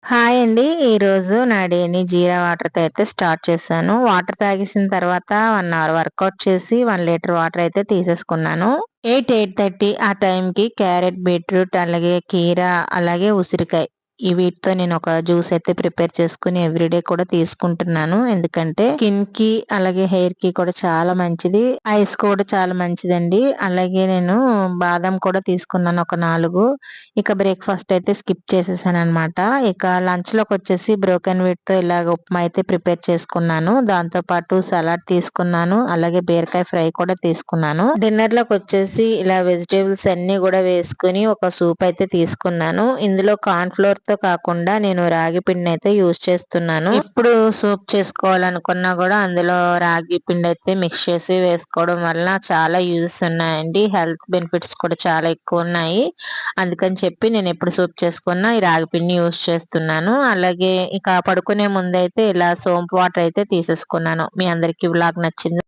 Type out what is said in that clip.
Hi అండి. ఈరోజు నా డేని జీరా వాటర్‌తో అయితే స్టార్ట్ చేశాను. వాటర్ తాగేసిన తర్వాత 1 అవర్ వర్కౌట్ చేసి 1 లీటర్ వాటర్ అయితే తీసేసుకున్నాను. 8:30 ఆ టైంకి క్యారెట్, బీట్రూట్ అలాగే కీర, అలాగే ఉసిరికాయ వీటితో నేను ఒక జ్యూస్ అయితే ప్రిపేర్ చేసుకొని ఎవ్రీడే కూడా తీసుకుంటున్నాను. ఎందుకంటే స్కిన్‌కి అలాగే హెయిర్‌కి కూడా చాలా మంచిది. ఐస్ కూడా చాలా మంచిదండి. అలాగే నేను బాదం కూడా తీసుకున్నాను ఒక 4. ఇక బ్రేక్‌ఫాస్ట్ అయితే స్కిప్ చేసేసాననమాట. ఇక లంచ్‌లోకొచ్చేసి బ్రోకెన్ వీట్‌తో ఇలాగ ఉప్మా అయితే ప్రిపేర్ చేసుకున్నాను. దాంతో పాటు సలాడ్ తీసుకున్నాను. అలాగే బీరకాయ ఫ్రై కూడా తీసుకున్నాను. డిన్నర్‌లోకొచ్చేసి ఇలా వెజిటబుల్స్ అన్నీ గూడా వేసుకొని ఒక సూప్ అయితే తీసుకున్నాను. ఇందులో కార్న్ ఫ్లోర్‌తో కాకుండా నేను రాగి పిండినైతే యూజ్ చేస్తున్నాను. ఎప్పుడు సూప్ చేసుకోవాలనుకున్నా గూడా అందులో రాగి పిండైతే మిక్స్ చేసి వేసుకోవడం వల్ల చాలా యూజెస్ ఉన్నాయండి. హెల్త్ బెనిఫిట్స్ కూడా చాలా ఎక్కువున్నాయి. అందుకని చెప్పి నేనెప్పుడు సూప్ చేసుకున్నా ఈ రాగి పిండిని యూజ్ చేస్తున్నాను. అలాగే ఇక పడుకునే ముందైతే ఇలా సోంపు వాటర్ అయితే తీసేసుకున్నాను. మీ అందరికీ వ్లాగ్ నచ్చిందా?